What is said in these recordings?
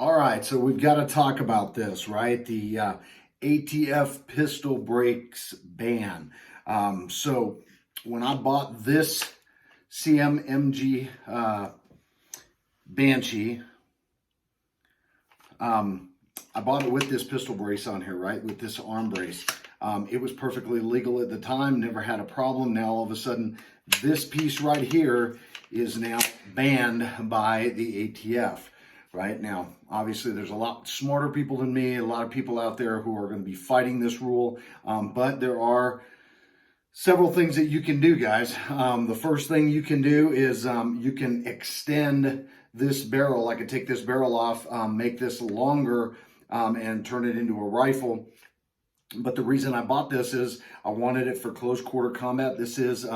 All right, so we've got to talk about this, right? The ATF pistol brakes ban. So when I bought this CMMG Banshee, I bought it with this pistol brace on here, right? With this arm brace. It was perfectly legal at the time, never had a problem. Now all of a sudden, this piece right here is now banned by the ATF. Right now, obviously, there's a lot smarter people than me, a lot of people out there who are going to be fighting this rule, but there are several things that you can do, guys. The first thing you can do is you can extend this barrel. I could take this barrel off, make this longer, and turn it into a rifle. But the reason I bought this is I wanted it for close quarter combat. This is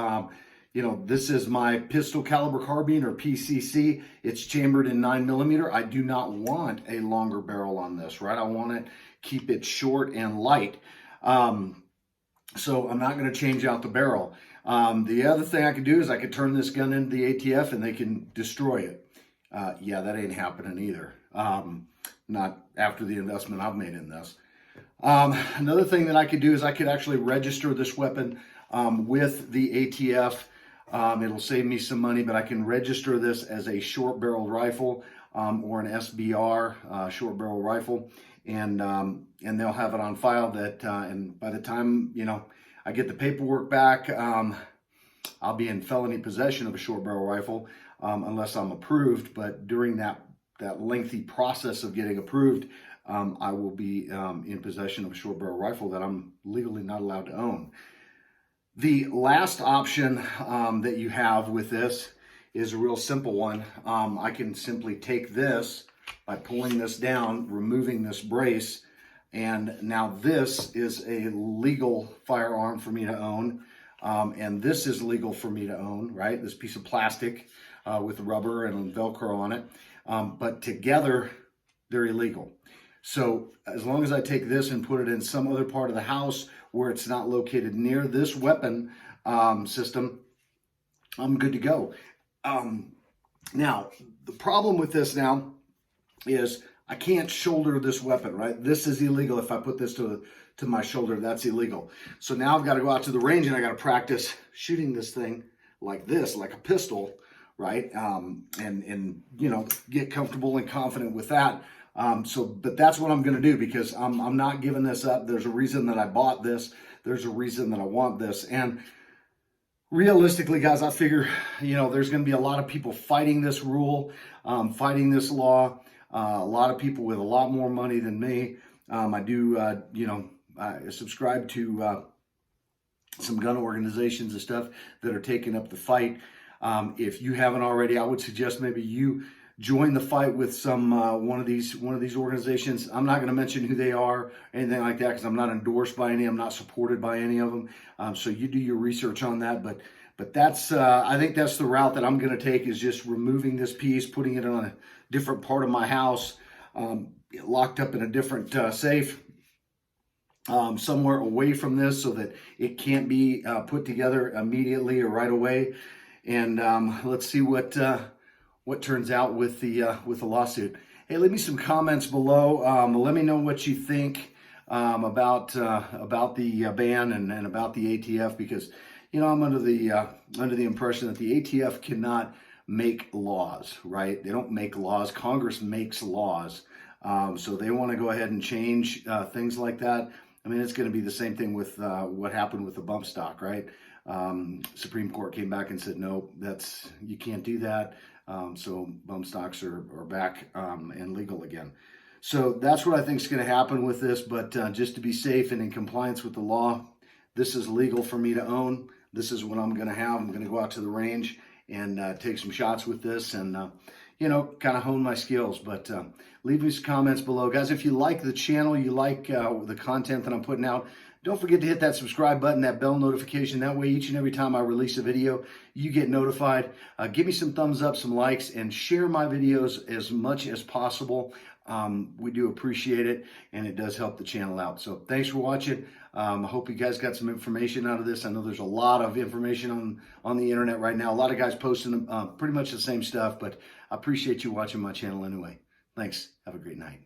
this is my pistol caliber carbine, or PCC. It's chambered in 9mm. I do not want a longer barrel on this, right? I want to keep it short and light. So I'm not going to change out the barrel. The other thing I could do is I could turn this gun into the ATF and they can destroy it. Yeah, that ain't happening either. Not after the investment I've made in this. Another thing that I could do is I could actually register this weapon with the ATF. It'll save me some money, but I can register this as a short barrel rifle or an SBR, short barrel rifle, and they'll have it on file that, and by the time, I get the paperwork back, I'll be in felony possession of a short barrel rifle, unless I'm approved. But during that lengthy process of getting approved, I will be in possession of a short barrel rifle that I'm legally not allowed to own. The last option that you have with this is a real simple one. I can simply take this by pulling this down, removing this brace, and now this is a legal firearm for me to own, and this is legal for me to own, right? This piece of plastic with rubber and Velcro on it, but together they're illegal. So as long as I take this and put it in some other part of the house where it's not located near this weapon system, I'm good to go. Now, the problem with this now is I can't shoulder this weapon, right? This is illegal. If I put this to my shoulder, that's illegal. So now I've got to go out to the range and I got to practice shooting this thing like this, like a pistol, right? And get comfortable and confident with that. But that's what I'm going to do, because I'm not giving this up. There's a reason that I bought this. There's a reason that I want this. And realistically, guys, I figure, there's going to be a lot of people fighting this rule, fighting this law. A lot of people with a lot more money than me. I do, I subscribe to some gun organizations and stuff that are taking up the fight. If you haven't already, I would suggest maybe you join the fight with some one of these organizations. I'm not going to mention who they are or anything like that, because I'm not endorsed by any. I'm not supported by any of them. So you do your research on that. But that's I think that's the route that I'm going to take, is just removing this piece, putting it on a different part of my house, locked up in a different safe, somewhere away from this, so that it can't be put together immediately or right away. And let's see what turns out with the lawsuit. Hey, leave me some comments below. Let me know what you think about the ban and about the ATF, because I'm under the impression that the ATF cannot make laws, right? They don't make laws. Congress makes laws. So they want to go ahead and change things like that. I mean, it's going to be the same thing with what happened with the bump stock, right? Supreme Court came back and said, no, you can't do that. So bump stocks are back and legal again. So that's what I think is going to happen with this. But just to be safe and in compliance with the law, this is legal for me to own. This is what I'm going to have. I'm going to go out to the range and take some shots with this and, kind of hone my skills. But leave me some comments below. Guys, if you like the channel, you like the content that I'm putting out, don't forget to hit that subscribe button, that bell notification. That way, each and every time I release a video, you get notified. Give me some thumbs up, some likes, and share my videos as much as possible. We do appreciate it, and it does help the channel out. So thanks for watching. I hope you guys got some information out of this. I know there's a lot of information on the internet right now. A lot of guys posting pretty much the same stuff, but I appreciate you watching my channel anyway. Thanks. Have a great night.